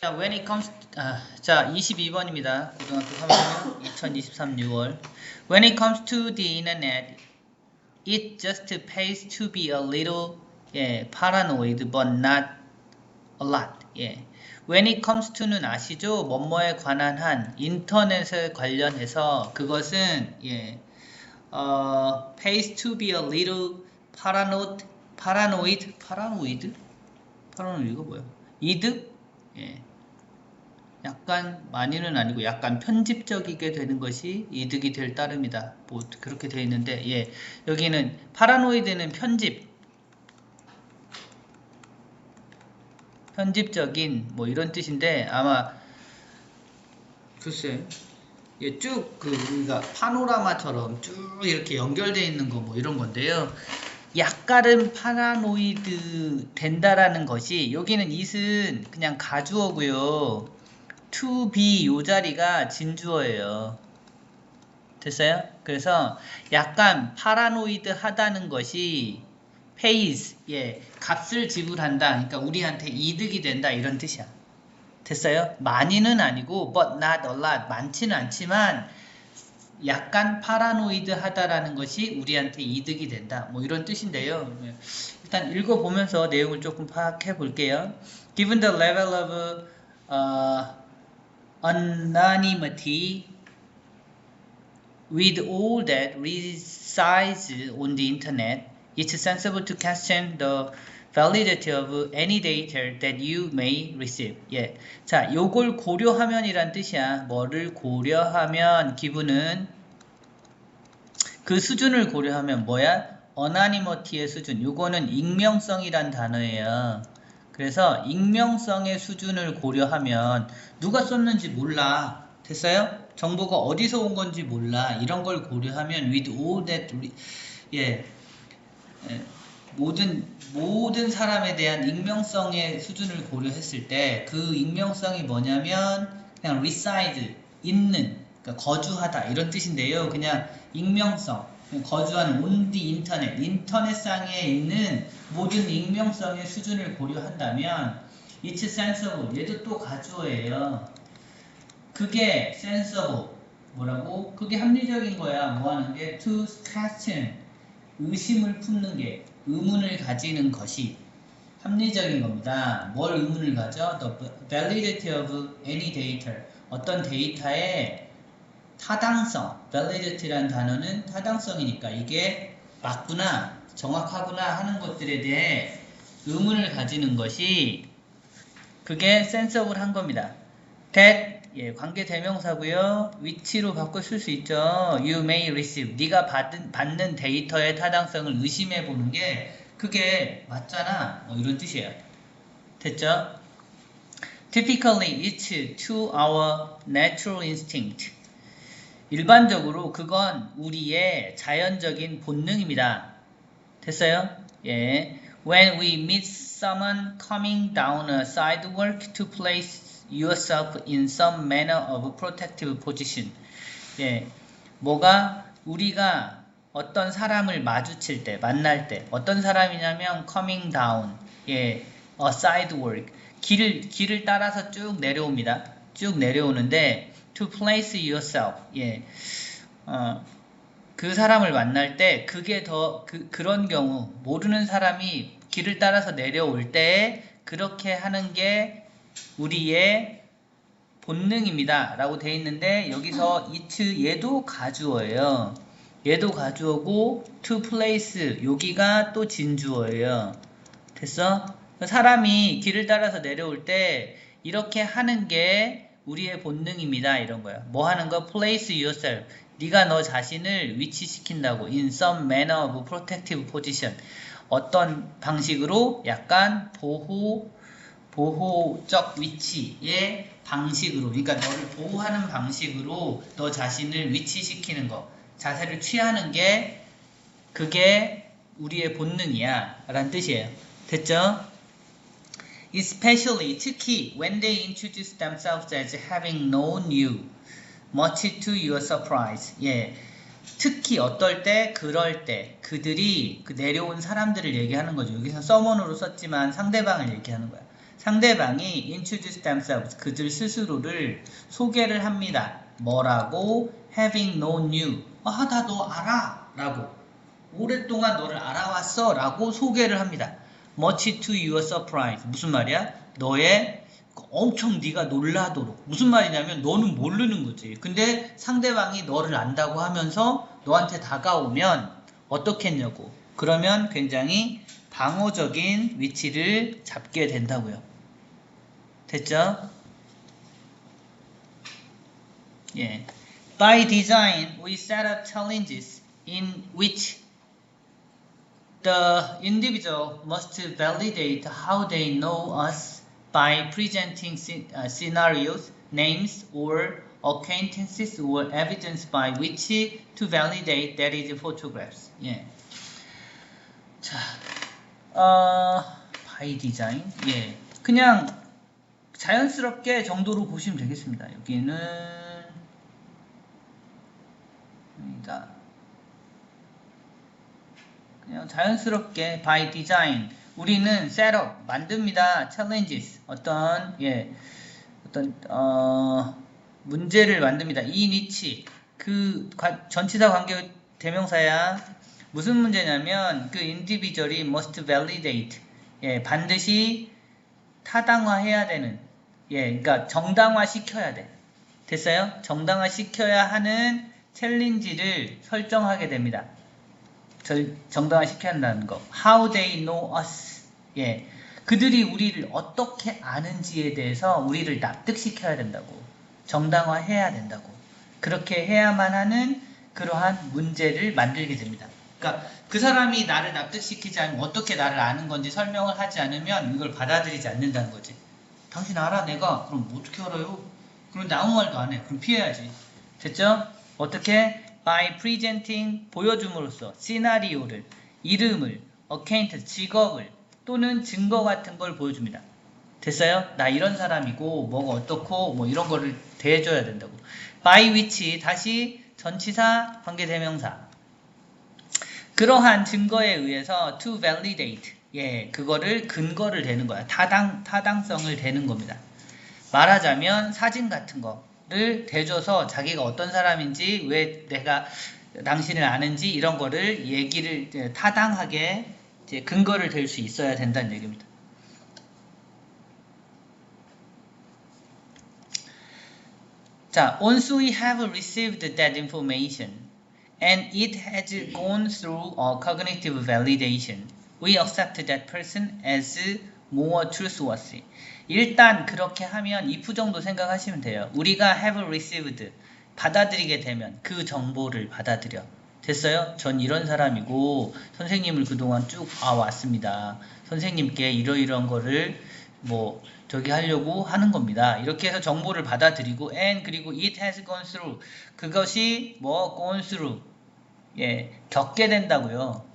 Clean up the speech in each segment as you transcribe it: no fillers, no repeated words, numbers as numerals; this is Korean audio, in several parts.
자, when it comes 자, 22번입니다. 고등학교 3학년 2023 6월. When it comes to the internet, it just pays to be a little paranoid, but not a lot. When it comes to는 아시죠? 뭐뭐에 관한 한 인터넷에 관련해서 그것은 pays to be a little paranoid 이거 뭐야? 이득? 약간 많이는 아니고 약간 편집적이게 되는 것이 이득이 될 따름이다. 뭐 그렇게 되어 있는데 여기는 파라노이드는 편집적인 뭐 이런 뜻인데 아마 글쎄 쭉 우리가 파노라마처럼 쭉 이렇게 연결되어 있는 거 뭐 이런 건데요. 약간은 파라노이드 된다라는 것이 여기는 it은 그냥 가주어고요. to be 요 자리가 진주어예요. 됐어요? 그래서 약간 파라노이드 하다는 것이 pays 값을 지불한다. 그러니까 우리한테 이득이 된다 이런 뜻이야. 됐어요? 많이는 아니고 but not a lot 많지는 않지만 약간 파라노이드 하다라는 것이 우리한테 이득이 된다. 뭐 이런 뜻인데요. 일단 읽어보면서 내용을 조금 파악해 볼게요. Given the level of anonymity with all that resides on the internet, it's sensible to question the validity of any data that you may receive. 자, 요걸 고려하면이란 뜻이야. 뭐를 고려하면 기분은 그 수준을 고려하면 뭐야? anonymity의 수준. 요거는 익명성이란 단어예요. 그래서 익명성의 수준을 고려하면 누가 썼는지 몰라. 됐어요? 정보가 어디서 온 건지 몰라. 이런 걸 고려하면 with all that 모든 사람에 대한 익명성의 수준을 고려했을 때 그 익명성이 뭐냐면 그냥 reside 있는 그러니까 거주하다 이런 뜻인데요. 그냥 익명성 거주하는 on the internet 인터넷상에 있는 모든 익명성의 수준을 고려한다면 it's sensible 얘도 또 가주어예요. 그게 sensible 뭐라고? 그게 합리적인 거야. 뭐 하는 게? to question 의심을 품는 게 의문을 가지는 것이 합리적인 겁니다. 뭘 의문을 가져? The validity of any data 어떤 데이터의 타당성 validity라는 단어는 타당성이니까 이게 맞구나 정확하구나 하는 것들에 대해 의문을 가지는 것이 그게 sensible 한 겁니다. that 관계 대명사고요. 위치로 바꿔 쓸 수 있죠. You may receive 네가 받는 데이터의 타당성을 의심해 보는 게 그게 맞잖아. 뭐 이런 뜻이에요. 됐죠? Typically it's to our natural instinct. 일반적으로 그건 우리의 자연적인 본능입니다. 됐어요? When we meet someone coming down a sidewalk to place yourself in some manner of protective position. 뭐가 우리가 어떤 사람을 마주칠 때, 만날 때 어떤 사람이냐면 coming down, a sidewalk. 길을 따라서 쭉 내려옵니다. 쭉 내려오는데 to place yourself. 그 사람을 만날 때 그게 더 그런 경우 모르는 사람이 길을 따라서 내려올 때 그렇게 하는 게 우리의 본능입니다. 라고 되어 있는데 여기서 it 얘도 가주어예요. 얘도 가주어고 to place 여기가 또 진주어예요. 됐어? 사람이 길을 따라서 내려올 때 이렇게 하는 게 우리의 본능입니다. 이런 거야. 뭐 하는 거? place yourself. 네가 너 자신을 위치시킨다고. in some manner of protective position. 어떤 방식으로 약간 보호적 위치의 방식으로 그러니까 너를 보호하는 방식으로 너 자신을 위치시키는 거 자세를 취하는 게 그게 우리의 본능이야 라는 뜻이에요. 됐죠? Especially 특히 when they introduce themselves as having known you much to your surprise. 특히 어떨 때 그럴 때 그들이 그 내려온 사람들을 얘기하는 거죠. 여기서 someone으로 썼지만 상대방을 얘기하는 거야. 상대방이 introduce themselves, 그들 스스로를 소개를 합니다. 뭐라고? having known you. 나 너 알아. 라고. 오랫동안 너를 알아왔어. 라고 소개를 합니다. much to your surprise. 무슨 말이야? 너의 엄청 네가 놀라도록. 무슨 말이냐면 너는 모르는 거지. 근데 상대방이 너를 안다고 하면서 너한테 다가오면 어떻게 했냐고. 그러면 굉장히 방어적인 위치를 잡게 된다고요. 됐죠? 예. By design, we set up challenges in which the individual must validate how they know us by presenting scenarios, names, or acquaintances or evidence by which to validate that is photographs. 예. 자, by design. 예. 그냥 자연스럽게 정도로 보시면 되겠습니다. 여기는 그냥 자연스럽게 by design 우리는 셋업 만듭니다. challenges 어떤 문제를 만듭니다. in which 그 전치사 관계 대명사야. 무슨 문제냐면 그 individual이 must validate 반드시 타당화해야 되는 그러니까 정당화 시켜야 돼. 됐어요? 정당화 시켜야 하는 챌린지를 설정하게 됩니다. 정당화 시켜야 한다는 거. How they know us. 그들이 우리를 어떻게 아는지에 대해서 우리를 납득시켜야 된다고. 정당화해야 된다고. 그렇게 해야만 하는 그러한 문제를 만들게 됩니다. 그러니까 그 사람이 나를 납득시키지 않으면 어떻게 나를 아는 건지 설명을 하지 않으면 이걸 받아들이지 않는다는 거지. 당신 알아? 내가? 그럼 어떻게 알아요? 그런데 아무 말도 안 해. 그럼 피해야지. 됐죠? 어떻게? By presenting 보여줌으로써 시나리오를, 이름을, acquaintance 직업을 또는 증거 같은 걸 보여줍니다. 됐어요? 나 이런 사람이고 뭐가 어떻고 뭐 이런 거를 대해줘야 된다고. By which 다시 전치사 관계대명사 그러한 증거에 의해서 to validate 그거를 근거를 대는 거야. 타당성을 대는 겁니다. 말하자면 사진 같은 거를 대줘서 자기가 어떤 사람인지 왜 내가 당신을 아는지 이런 거를 얘기를 타당하게 근거를 댈 수 있어야 된다는 얘기입니다. 자, once we have received that information and it has gone through a cognitive validation, we accept that person as more trustworthy. 일단 그렇게 하면 if 정도 생각하시면 돼요. 우리가 have received 받아들이게 되면 그 정보를 받아들여. 됐어요? 전 이런 사람이고 선생님을 그동안 쭉 봐왔습니다. 선생님께 이러이러한 거를 저기 하려고 하는 겁니다. 이렇게 해서 정보를 받아들이고 and 그리고 it has gone through 그것이 gone through 겪게 된다고요.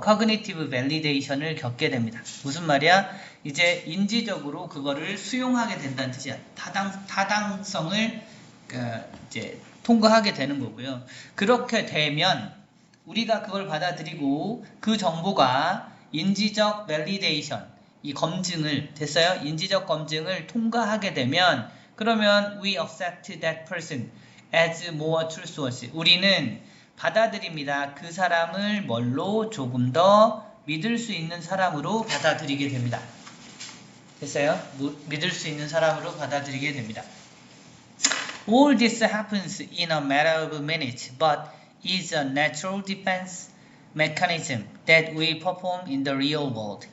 cognitive validation을 겪게 됩니다. 무슨 말이야? 이제 인지적으로 그거를 수용하게 된다는 뜻이야. 타당성을 이제 통과하게 되는 거고요. 그렇게 되면 우리가 그걸 받아들이고 그 정보가 인지적 validation 이 검증을 됐어요? 인지적 검증을 통과하게 되면 그러면 we accept that person as more trustworthy. 우리는 받아들입니다. 그 사람을 뭘로 조금 더 믿을 수 있는 사람으로 받아들이게 됩니다. 됐어요? 믿을 수 있는 사람으로 받아들이게 됩니다. All this happens in a matter of minutes, but is a natural defense mechanism that we perform in the real world.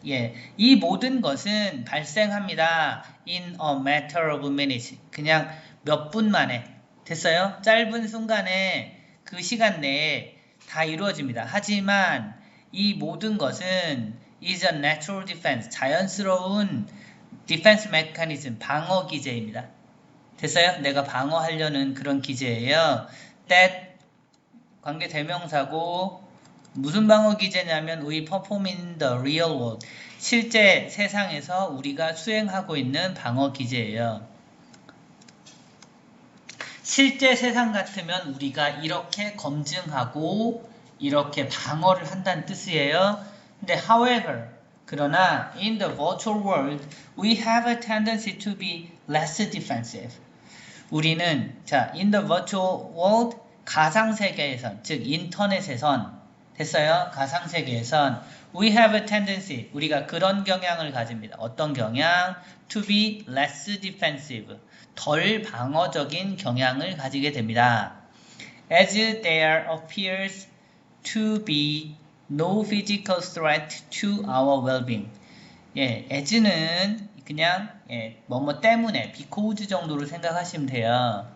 이 모든 것은 발생합니다. In a matter of minutes. 그냥 몇 분 만에. 됐어요? 짧은 순간에 그 시간 내에 다 이루어집니다. 하지만 이 모든 것은 is a natural defense. 자연스러운 defense mechanism. 방어 기제입니다. 됐어요? 내가 방어하려는 그런 기제예요. That 관계 대명사고 무슨 방어 기제냐면 we perform in the real world. 실제 세상에서 우리가 수행하고 있는 방어 기제예요. 실제 세상 같으면 우리가 이렇게 검증하고 이렇게 방어를 한다는 뜻이에요. 근데 however 그러나 in the virtual world, we have a tendency to be less defensive. 우리는 자, in the virtual world, 가상세계에선, 즉 인터넷에선 됐어요? 가상세계에선 we have a tendency, 우리가 그런 경향을 가집니다. 어떤 경향? to be less defensive, 덜 방어적인 경향을 가지게 됩니다. as there appears to be no physical threat to our well-being. 예, as는 그냥 뭐뭐 때문에 because 정도로 생각하시면 돼요.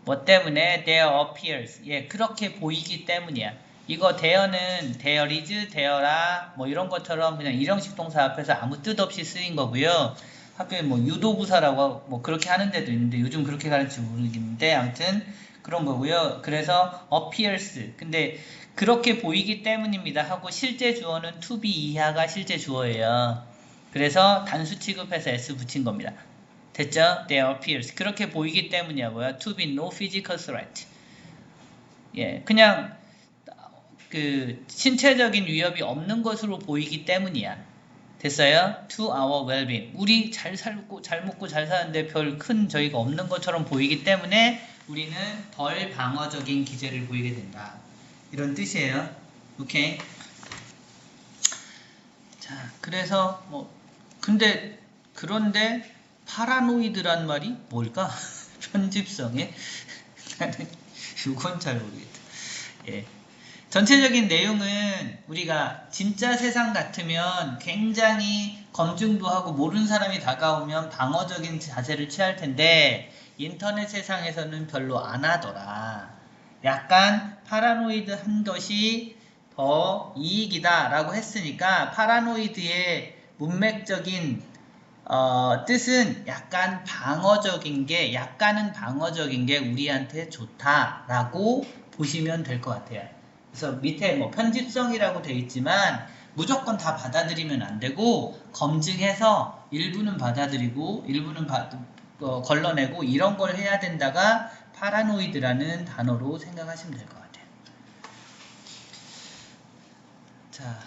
뭐 때문에 there appears, 예, 그렇게 보이기 때문이야. 이거 there는 there is, there라 뭐 이런 것처럼 그냥 일형식 동사 앞에서 아무 뜻 없이 쓰인 거고요. 학교에 뭐 유도부사라고 뭐 그렇게 하는 데도 있는데 요즘 그렇게 가르칠지 모르겠는데 아무튼 그런 거고요. 그래서 appears, 근데 그렇게 보이기 때문입니다 하고 실제 주어는 to be 이하가 실제 주어예요. 그래서 단수 취급해서 s 붙인 겁니다. 됐죠? There appears, 그렇게 보이기 때문이냐고요. To be no physical threat. 예, 그냥 그 신체적인 위협이 없는 것으로 보이기 때문이야. 됐어요? To our well-being. 우리 잘 살고 잘 먹고 잘 사는데 별 큰 저희가 없는 것처럼 보이기 때문에 우리는 덜 방어적인 기제를 보이게 된다. 이런 뜻이에요. 오케이. 자, 그래서 뭐 그런데 파라노이드란 말이 뭘까? 편집성에 나는 이건 잘 모르겠다. 예. 전체적인 내용은 우리가 진짜 세상 같으면 굉장히 검증도 하고 모르는 사람이 다가오면 방어적인 자세를 취할 텐데 인터넷 세상에서는 별로 안 하더라. 약간 파라노이드 한 것이 더 이익이다 라고 했으니까 파라노이드의 문맥적인 뜻은 약간은 방어적인 게 우리한테 좋다라고 보시면 될 것 같아요. 그래서 밑에 뭐 편집성이라고 되어 있지만 무조건 다 받아들이면 안 되고 검증해서 일부는 받아들이고 일부는 걸러내고 이런 걸 해야 된다가 파라노이드라는 단어로 생각하시면 될 것 같아요. 자,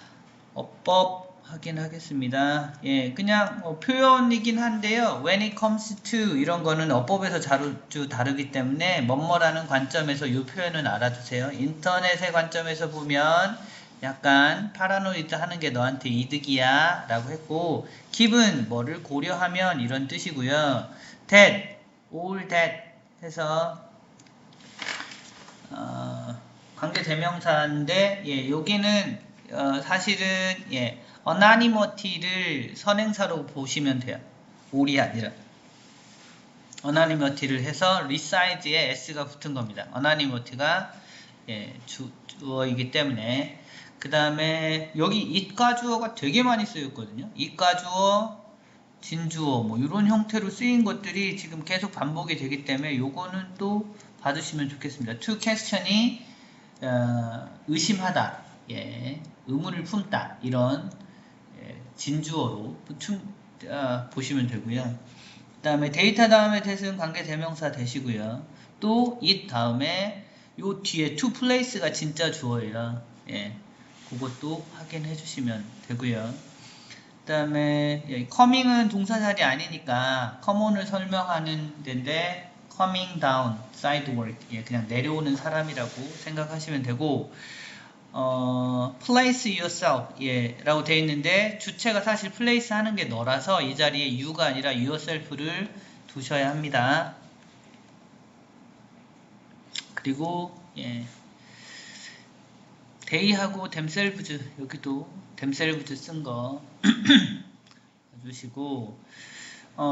어법 확인하겠습니다. 예, 그냥 표현이긴 한데요. When it comes to 이런 거는 어법에서 자주 다르기 때문에 뭐뭐라는 관점에서 이 표현은 알아두세요. 인터넷의 관점에서 보면 약간 파라노이드 하는 게 너한테 이득이야 라고 했고 기분 뭐를 고려하면 이런 뜻이고요. that, all that 해서 관계대명사인데 예, 여기는 사실은 예, anonymity를 선행사로 보시면 돼요. all이 아니라 anonymity를 해서 reside에 s가 붙은 겁니다. anonymity가 예, 주어이기 때문에 그 다음에 여기 it과 주어가 되게 많이 쓰였거든요. it과 주어, 진주어 뭐 이런 형태로 쓰인 것들이 지금 계속 반복이 되기 때문에 요거는 또 봐주시면 좋겠습니다. to question이 의심하다, 예, 의문을 품다 이런 예, 진주어로 보시면 되고요. 그 다음에 데이터 다음에 대신 관계대명사 되시고요. 또 it 다음에 요 뒤에 to place가 진짜 주어예요. 예, 그것도 확인해 주시면 되고요. 그 다음에 예, coming은 동사살이 아니니까 come on을 설명하는 데인데 coming down, sideward, 예, 그냥 내려오는 사람이라고 생각하시면 되고 place yourself, 예, 라고 되어 있는데 주체가 사실 place 하는 게 너라서 이 자리에 you가 아니라 yourself를 두셔야 합니다. 그리고 예, they하고 themselves, 여기도 themselves 쓴 거 봐주시고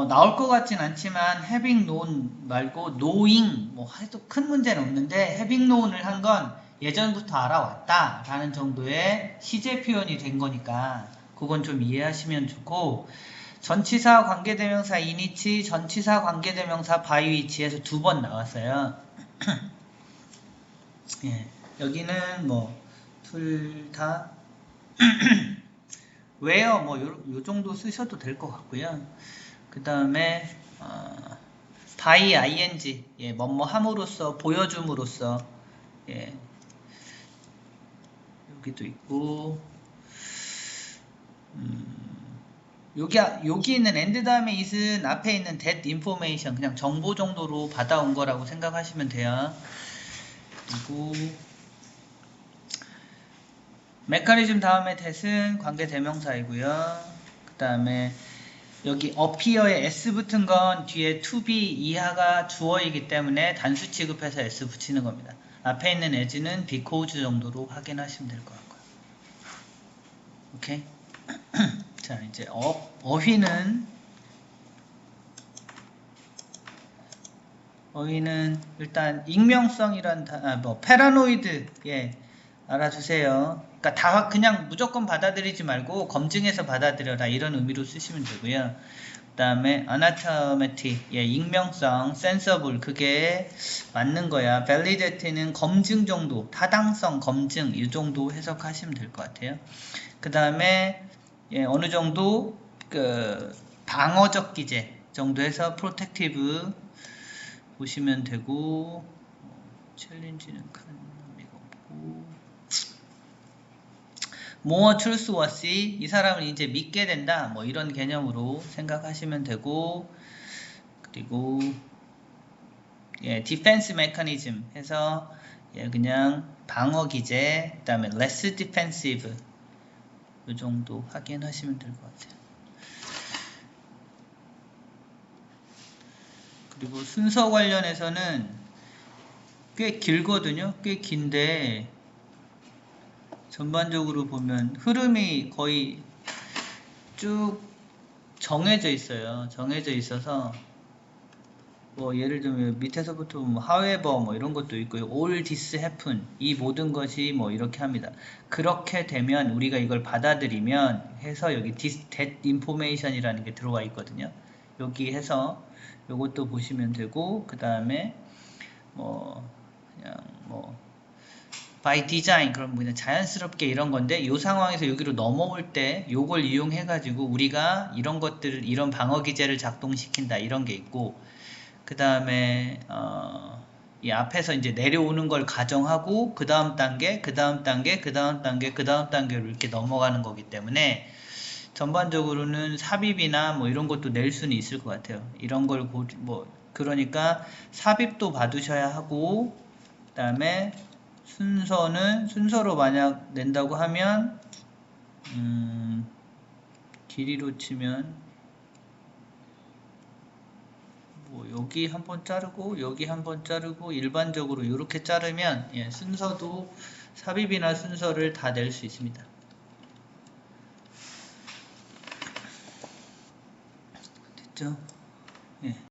나올 것 같진 않지만 having known 말고 knowing 뭐 해도 큰 문제는 없는데 having known을 한 건 예전부터 알아왔다 라는 정도의 시제 표현이 된 거니까 그건 좀 이해하시면 좋고 전치사 관계대명사 이니치, 전치사 관계대명사 by which에서 2번 나왔어요. 예, 여기는 뭐 둘 다 where 뭐 요 정도 쓰셔도 될 것 같고요. 그 다음에 by ing, 예, 뭐뭐 함으로써 보여줌으로써, 예, 여기도 있고 여기 있는 and 다음에 is은 앞에 있는 that information 그냥 정보 정도로 받아온 거라고 생각하시면 돼요. 그리고 메커니즘 다음에 that은 관계 대명사이고요. 그 다음에 여기 appear에 s 붙은 건 뒤에 to be 이하가 주어이기 때문에 단수 취급해서 s 붙이는 겁니다. 앞에 있는 as는 because 정도로 확인하시면 될 것 같고요. 오케이? 자, 이제 어휘는 일단 익명성이란 패러노이드 알아두세요. 그러니까 다 그냥 무조건 받아들이지 말고 검증해서 받아들여라 이런 의미로 쓰시면 되고요. 그 다음에 anatomatic 익명성, sensible 그게 맞는 거야. validity는 검증 정도, 타당성 검증 이 정도 해석하시면 될 것 같아요. 그 다음에 어느 정도 그 방어적 기제 정도 해서 protective 보시면 되고 챌린지는 큰 의미가 없고 more trustworthy 이 사람을 이제 믿게 된다 뭐 이런 개념으로 생각하시면 되고 그리고 defense mechanism 해서 그냥 방어 기제 그 다음에 less defensive 이 정도 확인하시면 될 것 같아요. 그리고 순서 관련해서는 꽤 길거든요. 꽤 긴데 전반적으로 보면 흐름이 거의 쭉 정해져 있어요. 정해져 있어서 뭐 예를 들면 밑에서부터 뭐 however 뭐 이런 것도 있고요. all this happen 이 모든 것이 뭐 이렇게 합니다. 그렇게 되면 우리가 이걸 받아들이면 해서 여기 that information이라는 게 들어와 있거든요. 여기 해서 요것도 보시면 되고 그 다음에 뭐 그냥 뭐 by design 그럼 그냥 자연스럽게 이런 건데 이 상황에서 여기로 넘어올 때 요걸 이용해 가지고 우리가 이런 것들을 이런 방어 기제를 작동시킨다 이런 게 있고 그 다음에 이 앞에서 이제 내려오는 걸 가정하고 그 다음 단계 그 다음 단계 그 다음 단계 그 다음 단계로 이렇게 넘어가는 거기 때문에 전반적으로는 삽입이나 뭐 이런 것도 낼 수는 있을 것 같아요. 이런 걸 뭐 그러니까 삽입도 받으셔야 하고 그 다음에 순서는 순서로 만약 낸다고 하면 길이로 치면 뭐 여기 한번 자르고 여기 한번 자르고 일반적으로 이렇게 자르면 순서도 삽입이나 순서를 다 낼 수 있습니다. 됐죠? 예.